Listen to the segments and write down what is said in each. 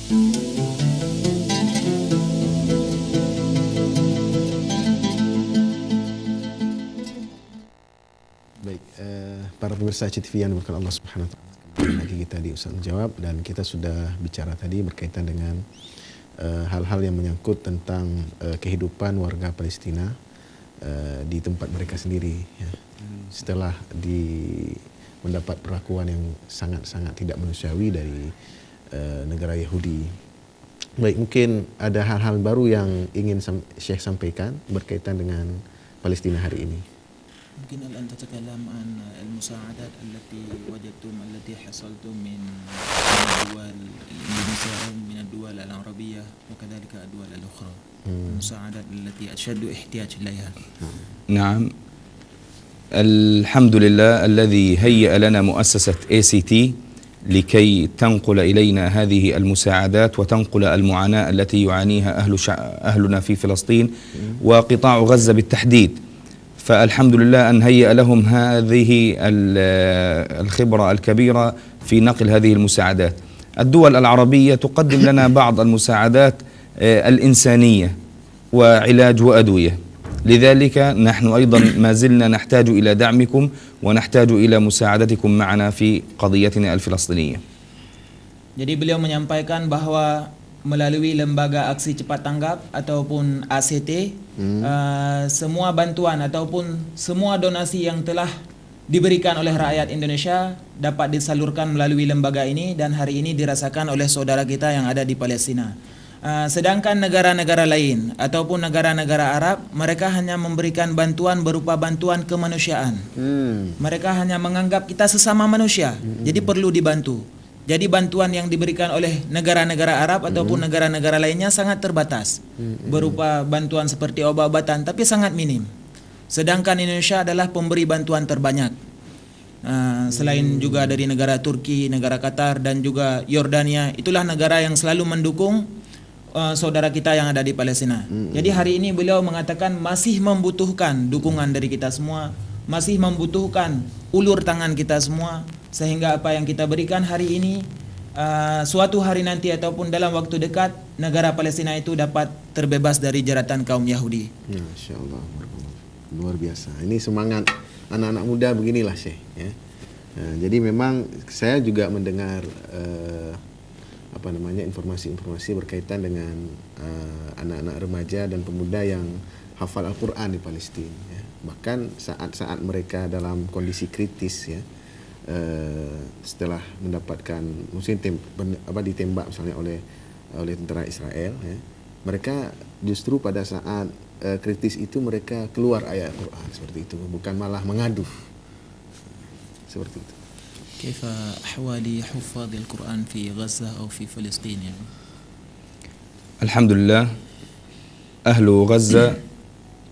Baik, para pemirsa CTV yang dimuliakan Allah Subhanahu wa taala. Kembali lagi kita di Ustaz Menjawab, dan kita sudah bicara tadi berkaitan dengan hal-hal yang menyangkut tentang kehidupan warga Palestina di tempat mereka sendiri ya. Setelah mendapat perlakuan yang sangat-sangat tidak manusiawi dari negara Yahudi. Baik, mungkin ada hal-hal baru yang ingin Syekh sampaikan berkaitan dengan Palestina hari ini. ممكن أن تتكلم عن المساعدات التي وجدتم التي حصلتم من الدول الإندونيسية من الدول العربية وكذلك الدول الأخرى المساعدات التي أشد احتياج إليها. نعم، الحمد لله الذي هيأ لنا مؤسسة ACT لكي تنقل إلينا هذه المساعدات وتنقل المعاناة التي يعانيها أهلنا في فلسطين وقطاع غزة بالتحديد. فالحمد لله أن هيأ لهم هذه الخبرة الكبيرة في نقل هذه المساعدات. الدول العربية تقدم لنا بعض المساعدات الإنسانية وعلاج وأدوية، لذلك نحن أيضا ما زلنا نحتاج إلى دعمكم ونحتاج إلى مساعدتكم معنا في قضيتنا الفلسطينية. Jadi beliau menyampaikan bahwa melalui lembaga aksi cepat tanggap ataupun ACT, semua bantuan ataupun semua donasi yang telah diberikan oleh rakyat Indonesia dapat disalurkan melalui lembaga ini, dan hari ini dirasakan oleh saudara kita yang ada di Palestina. Sedangkan negara-negara lain ataupun negara-negara Arab, mereka hanya memberikan bantuan berupa bantuan kemanusiaan. Mereka hanya menganggap kita sesama manusia, jadi perlu dibantu. Jadi bantuan yang diberikan oleh negara-negara Arab ataupun negara-negara lainnya sangat terbatas, berupa bantuan seperti obat-obatan, tapi sangat minim. Sedangkan Indonesia adalah pemberi bantuan terbanyak, selain juga dari negara Turki, negara Qatar, dan juga Yordania. Itulah negara yang selalu mendukung saudara kita yang ada di Palestina. Jadi hari ini beliau mengatakan masih membutuhkan dukungan dari kita semua, masih membutuhkan ulur tangan kita semua, sehingga apa yang kita berikan hari ini suatu hari nanti ataupun dalam waktu dekat negara Palestina itu dapat terbebas dari jeratan kaum Yahudi. Masya Allah, luar biasa. Ini semangat anak-anak muda beginilah Syekh ya. Jadi memang saya juga mendengar informasi-informasi berkaitan dengan anak-anak remaja dan pemuda yang hafal Al-Quran di Palestina ya. Bahkan saat-saat mereka dalam kondisi kritis ya, setelah mendapatkan ditembak misalnya oleh tentara Israel ya, mereka justru pada saat kritis itu mereka keluar ayat Al-Quran seperti itu, bukan malah mengadu seperti itu. كيف أحوال حفاظ القرآن في غزة أو في فلسطين يعني؟ الحمد لله أهل غزة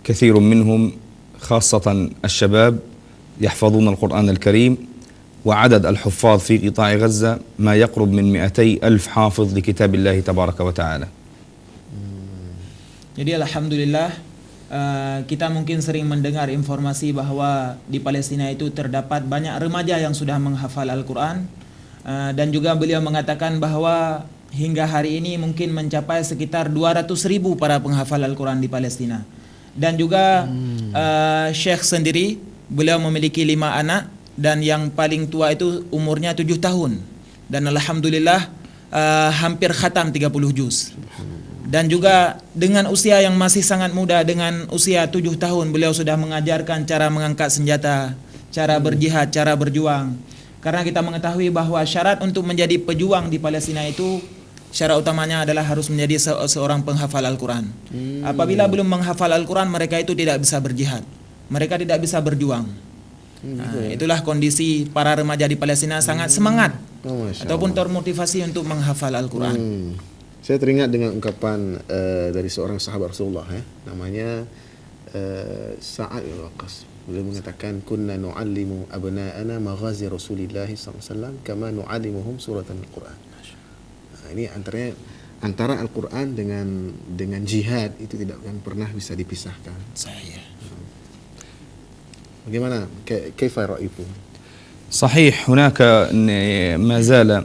كثير منهم خاصة الشباب يحفظون القرآن الكريم، وعدد الحفاظ في قطاع غزة ما يقرب من 200,000 حافظ لكتاب الله تبارك وتعالى. Jadi alhamdulillah kita mungkin sering mendengar informasi bahwa di Palestina itu terdapat banyak remaja yang sudah menghafal Al-Quran, dan juga beliau mengatakan bahwa hingga hari ini mungkin mencapai sekitar 200.000 para penghafal Al-Quran di Palestina. Dan juga Syekh sendiri, beliau memiliki 5 anak, dan yang paling tua itu umurnya 7 tahun, dan alhamdulillah hampir khatam 30 juz. Dan juga dengan usia yang masih sangat muda, dengan usia 7 tahun, beliau sudah mengajarkan cara mengangkat senjata, cara berjihad, cara berjuang. Karena kita mengetahui bahwa syarat untuk menjadi pejuang di Palestina itu, syarat utamanya adalah harus menjadi seorang penghafal Al-Quran. Apabila belum menghafal Al-Quran, mereka itu tidak bisa berjihad, mereka tidak bisa berjuang. Itulah kondisi para remaja di Palestina, sangat semangat ataupun termotivasi untuk menghafal Al-Quran. Saya teringat dengan ungkapan dari seorang sahabat Rasulullah ya, namanya Sa'ad bin Waqqas. Beliau mengatakan, kunna nu'allimu abna'ana maghazi Rasulillah SAW kama nu'allimuhum suratan Al-Quran. Ini antara Al-Quran dengan jihad itu tidak akan pernah bisa dipisahkan. Saya. Bagaimana? Kaifa ra'ayukum? صحيح، هناك ما زال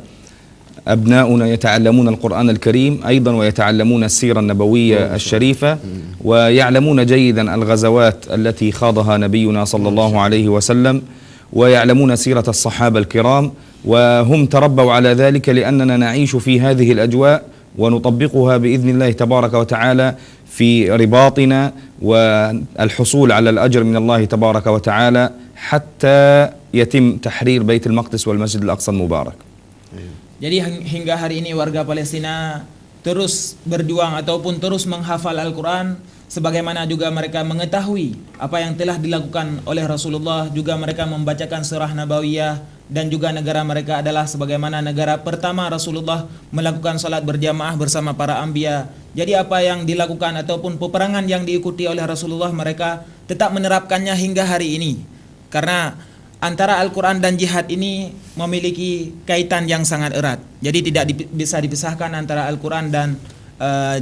أبناؤنا يتعلمون القرآن الكريم أيضا ويتعلمون السيرة النبوية الشريفة ويعلمون جيدا الغزوات التي خاضها نبينا صلى الله عليه وسلم ويعلمون سيرة الصحابة الكرام وهم تربوا على ذلك لأننا نعيش في هذه الأجواء ونطبقها بإذن الله تبارك وتعالى في رباطنا والحصول على الأجر من الله تبارك وتعالى حتى يتم تحرير بيت المقدس والمسجد الأقصى المبارك. Jadi hingga hari ini warga Palestina terus berjuang ataupun terus menghafal Al-Quran, sebagaimana juga mereka mengetahui apa yang telah dilakukan oleh Rasulullah, juga mereka membacakan surah Nabawiyah, dan juga negara mereka adalah sebagaimana negara pertama Rasulullah melakukan salat berjamaah bersama para anbiya. Jadi apa yang dilakukan ataupun peperangan yang diikuti oleh Rasulullah, mereka tetap menerapkannya hingga hari ini. Karena antara Al-Quran dan jihad ini memiliki kaitan yang sangat erat. Jadi tidak bisa dipisahkan antara Al-Quran dan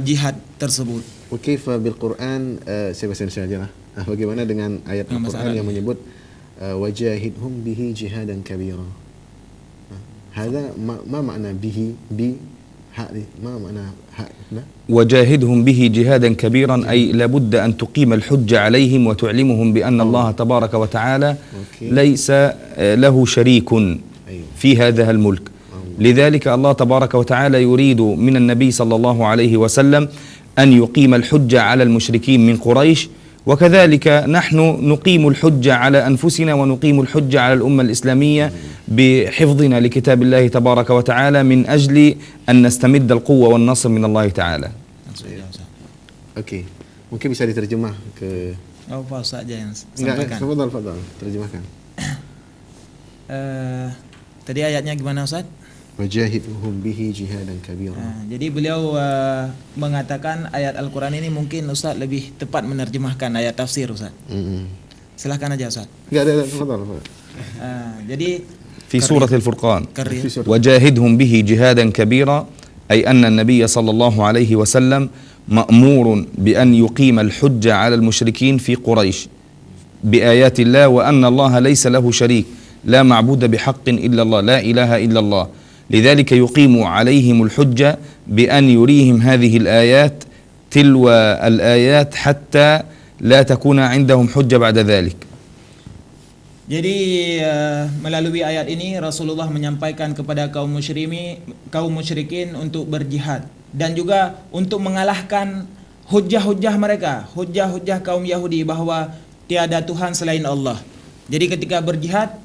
jihad tersebut. Wakif bil Quran, saya bahasa Indonesia aja lah. Bagaimana dengan ayat Al-Quran yang menyebut wajahidhum bihi jihadan kabira. Hada ma makna bihi bi ما معنى وجاهدهم به جهادا كبيرا أي لابد أن تقيم الحجة عليهم وتعلمهم بأن الله تبارك وتعالى ليس له شريك في هذا الملك. لذلك الله تبارك وتعالى يريد من النبي صلى الله عليه وسلم أن يقيم الحجة على المشركين من قريش، وكذلك نحن نقيم الحجة على أنفسنا ونقيم الحجة على الأمة الإسلامية بحفظنا لكتاب الله تبارك وتعالى من أجل أن نستمد القوة والنصر من الله تعالى. Okey, mungkin bisa diterjemah ke apa saja yang sampaikan. Fadal, terjemahkan. Tadi ayatnya gimana Ustaz? Wajahidhum bihi jihadan kabira. Jadi beliau mengatakan ayat Al-Quran ini mungkin Ustaz lebih tepat menerjemahkan ayat tafsir Ustaz. Silahkan aja Ustaz. Enggak ada, fadal. Jadi في سورة الفرقان وجاهدهم به جهادا كبيرا أي أن النبي صلى الله عليه وسلم مأمور بأن يقيم الحجة على المشركين في قريش بآيات الله وأن الله ليس له شريك لا معبود بحق إلا الله لا إله إلا الله. لذلك يقيم عليهم الحجة بأن يريهم هذه الآيات تلو الآيات حتى لا تكون عندهم حجة بعد ذلك. Jadi melalui ayat ini Rasulullah menyampaikan kepada kaum musyrikin untuk berjihad dan juga untuk mengalahkan hujah-hujah mereka, hujah-hujah kaum Yahudi bahwa tiada Tuhan selain Allah. Jadi ketika berjihad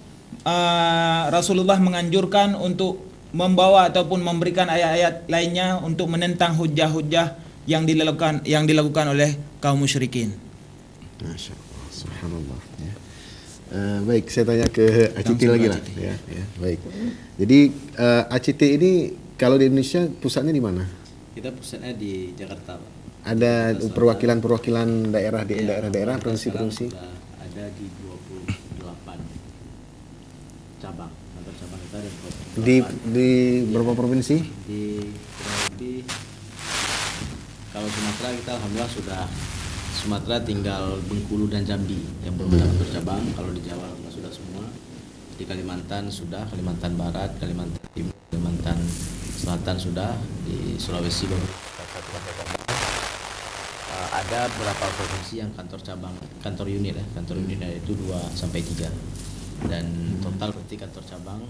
Rasulullah menganjurkan untuk membawa ataupun memberikan ayat-ayat lainnya untuk menentang hujah-hujah yang dilakukan oleh kaum musyrikin. Masya Allah, subhanallah. Baik, saya tanya ke ACT lagi lah. Ya, baik. Jadi ACT ini kalau di Indonesia pusatnya di mana? Kita pusatnya di Jakarta, Pak. Ada perwakilan daerah di daerah-daerah, provinsi-provinsi? Ada di 28 cabang, kantor cabang kita ada di berapa provinsi? Di kalau Sumatera kita alhamdulillah sudah. Sumatera tinggal Bengkulu dan Jambi yang belum ada kantor cabang. Kalau di Jawa sudah semua. Di Kalimantan sudah, Kalimantan Barat, Kalimantan Timur, Kalimantan Selatan sudah, di Sulawesi baru ada beberapa provinsi yang kantor cabang, kantor unit itu 2 sampai 3. Dan total berarti kantor cabang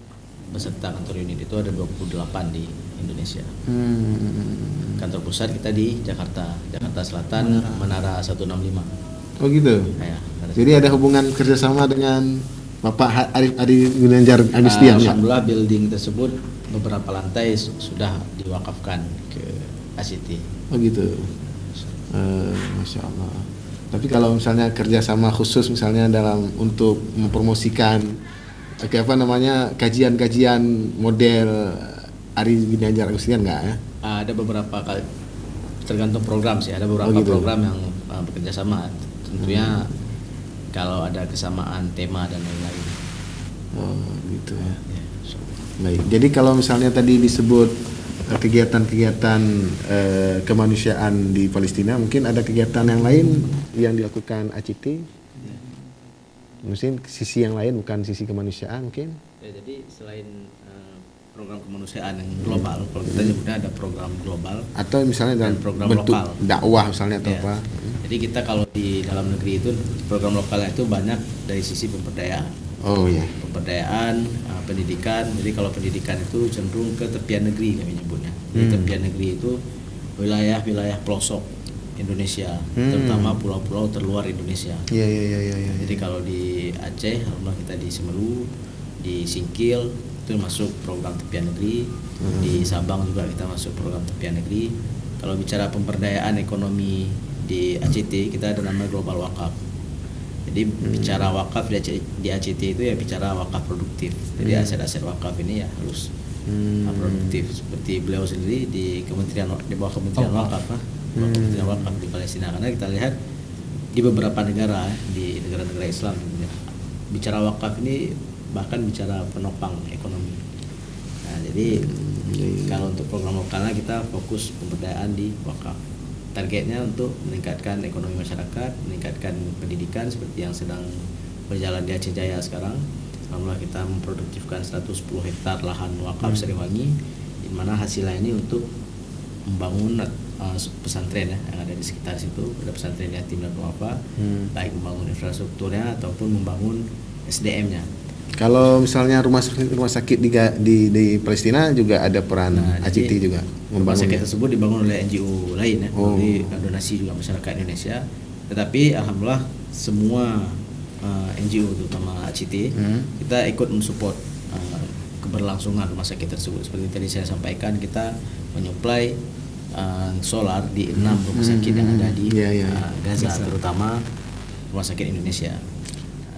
beserta kantor unit itu ada 28 di Indonesia. Kantor pusat kita di Jakarta Selatan, Menara 165. Oh gitu. Ya, jadi ada hubungan kerjasama dengan Bapak Adi Gunanjar Agustian. Alhamdulillah building tersebut beberapa lantai sudah diwakafkan ke ACT. Oh gitu. Masya Allah. Tapi kalau misalnya kerjasama khusus misalnya dalam untuk mempromosikan kajian-kajian model Ari Gunanjar Agustian enggak ya? Ada beberapa kali, tergantung program sih. Ada beberapa program yang bekerja sama. Tentunya kalau ada kesamaan tema dan lain-lain. Oh gitu ya. Baik. Jadi kalau misalnya tadi disebut kegiatan-kegiatan kemanusiaan di Palestina, mungkin ada kegiatan yang lain yang dilakukan ACT? Mungkin sisi yang lain bukan sisi kemanusiaan mungkin? Ya, jadi selain program kemanusiaan yang global. Kalau kita nyebutnya ada program global Atau misalnya dalam dan program bentuk lokal. dakwah misalnya atau Ya. apa. Jadi kita kalau di dalam negeri itu program lokalnya itu banyak dari sisi pemberdayaan. Oh ya. Pemberdayaan, pendidikan. Jadi kalau pendidikan itu cenderung ke tepian negeri kami nyebutnya. Jadi tepian negeri itu wilayah-wilayah pelosok Indonesia, terutama pulau-pulau terluar Indonesia. Iya. Jadi kalau di Aceh, alhamdulillah kita di Semelu, di Singkil itu masuk program tepian negeri. Di Sabang juga kita masuk program tepian negeri. Kalau bicara pemberdayaan ekonomi di ACT, kita ada nama Global Wakaf. Jadi bicara wakaf di ACT itu ya bicara wakaf produktif. Jadi aset-aset wakaf ini ya harus produktif. Seperti beliau sendiri di bawah Kementerian Wakaf, bawah Kementerian Wakaf di Palestina. Karena kita lihat di beberapa negara, di negara-negara Islam, bicara wakaf ini bahkan bicara penopang ekonomi. Nah, jadi kalau untuk program lokalnya kita fokus pemberdayaan di wakaf. Targetnya untuk meningkatkan ekonomi masyarakat, meningkatkan pendidikan seperti yang sedang berjalan di Aceh Jaya sekarang. Alhamdulillah kita memproduktifkan 110 hektar lahan wakaf Sariwangi, di mana hasilnya ini untuk membangun pesantren ya, yang ada di sekitar situ. Ada pesantren yatim dan duafa, baik membangun infrastrukturnya ataupun membangun SDM-nya. Kalau misalnya rumah sakit di Palestina juga ada peran ACT juga Rumah sakit membangunnya. tersebut dibangun oleh NGO lain ya, melalui donasi juga masyarakat Indonesia. Tetapi alhamdulillah semua NGO terutama ACT kita ikut mensupport keberlangsungan rumah sakit tersebut. Seperti tadi saya sampaikan, kita menyuplai solar di 6 rumah sakit yang ada di Gaza, terutama rumah sakit Indonesia.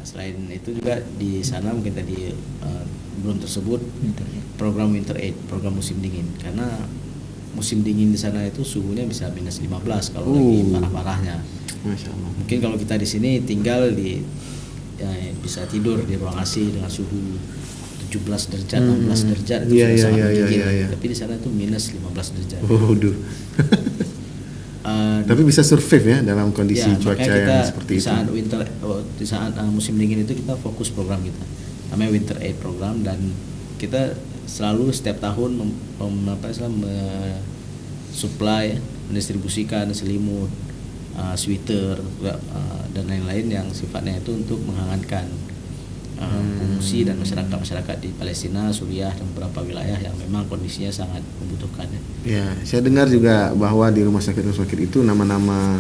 Selain itu juga di sana mungkin tadi belum tersebut program Winter Aid, program musim dingin, karena musim dingin di sana itu suhunya bisa minus 15 kalau lagi parah-parahnya. Masya Allah. Mungkin kalau kita di sini tinggal bisa tidur di ruang AC dengan suhu 17 derajat, 16 derajat itu sudah sangat dingin. Tapi di sana itu minus 15 derajat. Waduh. Tapi bisa survive ya dalam kondisi cuaca yang seperti itu. Di saat musim dingin itu kita fokus program kita, namanya Winter Aid program, dan kita selalu setiap tahun supply, mendistribusikan selimut, sweater dan lain-lain yang sifatnya itu untuk menghangatkan pengungsi dan masyarakat di Palestina, Suriah dan beberapa wilayah yang memang kondisinya sangat membutuhkannya. Ya, saya dengar juga bahwa di rumah sakit itu nama-nama,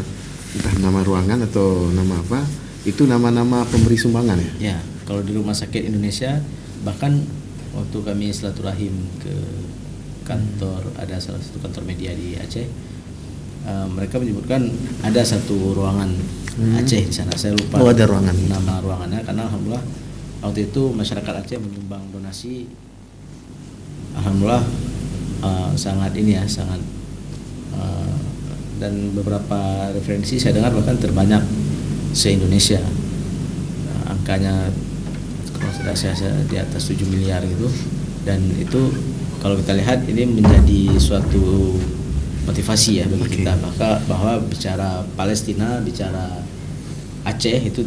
entah nama ruangan atau nama apa, itu nama-nama pemberi sumbangan ya. Ya, kalau di rumah sakit Indonesia, bahkan waktu kami silaturahim ke kantor, ada salah satu kantor media di Aceh, mereka menyebutkan ada satu ruangan Aceh di sana. Saya lupa ada ruangan nama ruangannya, karena alhamdulillah waktu itu masyarakat Aceh menyumbang donasi, alhamdulillah sangat dan beberapa referensi saya dengar bahkan terbanyak se-Indonesia. Angkanya kalau tidak saya di atas 7 miliar gitu, dan itu kalau kita lihat ini menjadi suatu motivasi ya bagi kita, bahwa bicara Palestina, bicara Aceh itu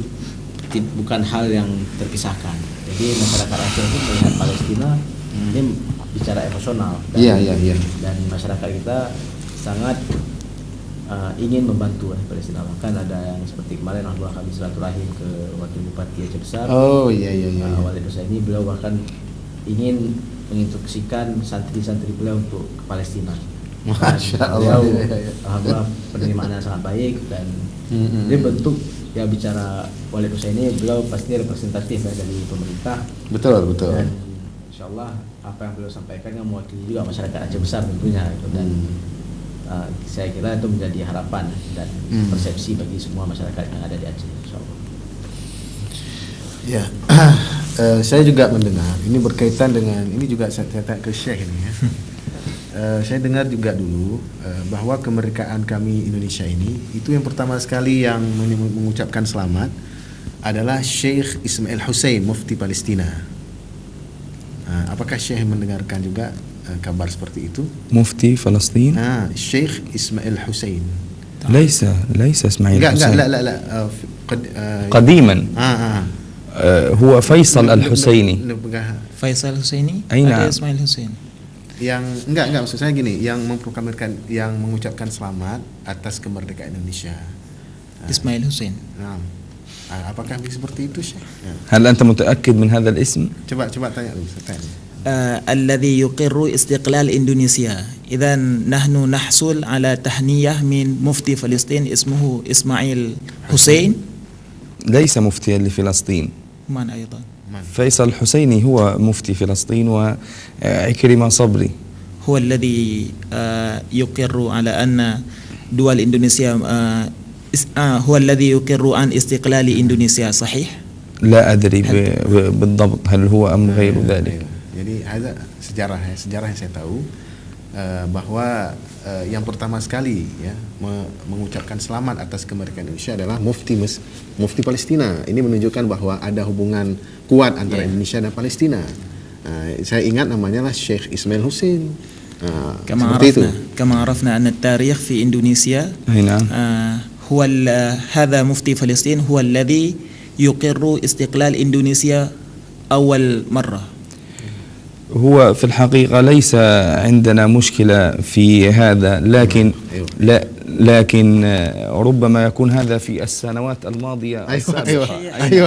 bukan hal yang terpisahkan. Jadi masyarakat Aceh itu melihat Palestina ini bicara emosional, dan masyarakat kita sangat ingin membantu Palestina. Bahkan ada yang seperti kemarin alhamdulillah kami silaturahim ke Wakil Bupati Aceh Besar. Wali Dosa ini, beliau bahkan ingin menginstruksikan santri-santri beliau untuk ke Palestina. Masya Allah. Alhamdulillah penerimaannya sangat baik, dan ini bentuk ya, bicara Wali Dosa ini beliau pasti representatif ya dari pemerintah. Betul. Dan insyaallah apa yang beliau sampaikan yang mewakili juga masyarakat Aceh Besar tentunya gitu. Dan saya kira itu menjadi harapan dan persepsi bagi semua masyarakat yang ada di Aceh, insyaallah. Ya, saya juga mendengar ini berkaitan dengan ini juga saya tanya ke Syekh ini ya. Saya dengar juga dulu bahwa kemerdekaan kami Indonesia ini itu yang pertama sekali yang mengucapkan selamat adalah Syekh Ismail Hussein, Mufti Palestina. Apakah Syekh mendengarkan juga kabar seperti itu? Mufti Palestin? Syekh Ismail Hussein. ليس اسماعيل حسين. لا قديما هو فيصل الحسيني. Faisal Husaini, Aina. ada Ismail Husain. Yang enggak maksud saya gini, yang memproklamirkan, yang mengucapkan selamat atas kemerdekaan Indonesia. Ismail Husain. Nah, apakah seperti itu Syekh? Ya. هل أنت متأكد من هذا الاسم؟ Coba tanya dulu, tanya. الذي يقر استقلال إندونيسيا. إذا نحن نحصل على تهنئة من مفتي فلسطين اسمه إسماعيل حسين. ليس مفتيا لفلسطين. من أيضا؟ فيصل الحسيني هو مفتي فلسطين، وعكرمة صبري هو الذي يقر على أن دول إندونيسيا هو الذي يقر عن استقلال إندونيسيا، صحيح؟ لا أدري بالضبط هل هو أم غير ذلك. Jadi ada sejarah yang saya tahu bahwa yang pertama sekali ya mengucapkan selamat atas kemerdekaan Indonesia adalah mufti Palestina. Ini menunjukkan bahwa ada hubungan kuat antara Indonesia dan Palestina. Saya ingat namanya lah Syekh Ismail Husain. كما عرفنا أن التاريخ في إندونيسيا هو هذا مفتي فلسطين هو الذي يقر استقلال إندونيسيا أول مرة. هو في الحقيقة ليس عندنا مشكلة في هذا، لكن ربما يكون هذا في السنوات الماضية السابقة. أيوة.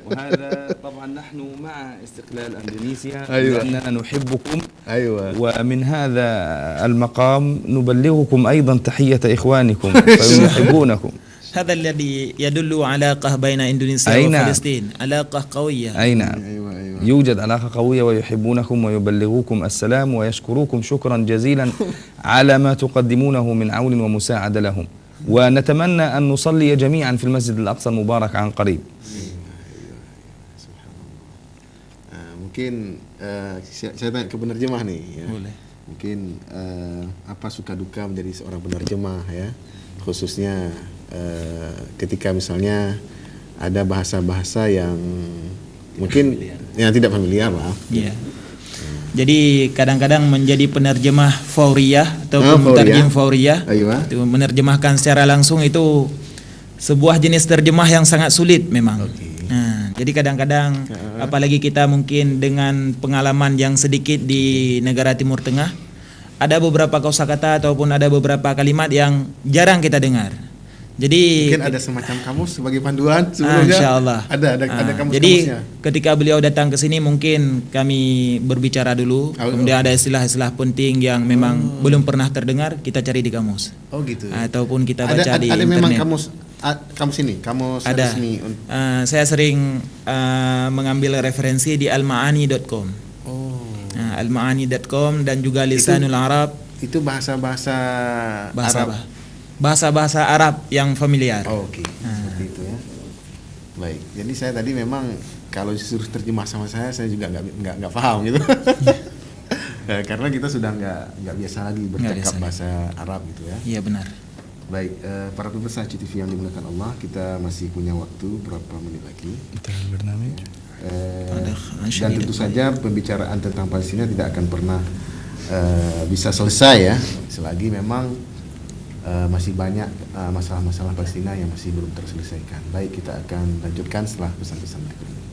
وهذا طبعا نحن مع استقلال إندونيسيا لأننا نحبكم، ومن هذا المقام نبلغكم أيضا تحية إخوانكم فيحبونكم. هذا الذي يدل علاقة بين إندونيسيا وفلسطين، علاقة قوية. أي نعم، يوجد علاقة قوية ويحبونكم ويبلغوكم السلام ويشكروكم شكرا جزيلا على ما تقدمونه من عون ومساعدة لهم، ونتمنى أن نصلي جميعا في المسجد الأقصى المبارك عن قريب. Mungkin saya tanya ke penerjemah nih ya. Boleh. Mungkin apa suka duka menjadi seorang penerjemah ya, khususnya ketika misalnya ada bahasa-bahasa yang mungkin yang tidak familiar lah. Iya. Jadi kadang-kadang menjadi penerjemah fauriyah ataupun mutarjim fauriyah, itu menerjemahkan secara langsung itu sebuah jenis terjemah yang sangat sulit memang. Nah, jadi kadang-kadang apalagi kita mungkin dengan pengalaman yang sedikit di negara Timur Tengah, ada beberapa kosakata ataupun ada beberapa kalimat yang jarang kita dengar. Jadi mungkin ada semacam kamus sebagai panduan sebelumnya. Insyaallah. Ada kamus-kamusnya. Jadi ketika beliau datang ke sini mungkin kami berbicara dulu, kemudian ada istilah-istilah penting yang memang belum pernah terdengar, kita cari di kamus. Oh gitu. Ataupun kita baca di ada internet. memang kamus ini, kamus ada. resmi. Saya sering mengambil referensi di almaani.com. Almaani.com dan juga Lisanul Arab. Itu bahasa-bahasa Arab. Bahasa-bahasa Arab yang familiar. Oke. Seperti itu ya. Baik. Jadi saya tadi memang kalau disuruh terjemah sama saya juga nggak paham gitu. Karena kita sudah nggak biasa lagi bercakap bahasa Arab gitu ya. Iya benar. Baik, para pemirsa CTV yang dimuliakan Allah, kita masih punya waktu berapa menit lagi. Dan tentu saja pembicaraan tentang Palestina tidak akan pernah bisa selesai ya, selagi memang masih banyak masalah-masalah Palestina yang masih belum terselesaikan. Baik, kita akan lanjutkan setelah pesan-pesan berikut ini.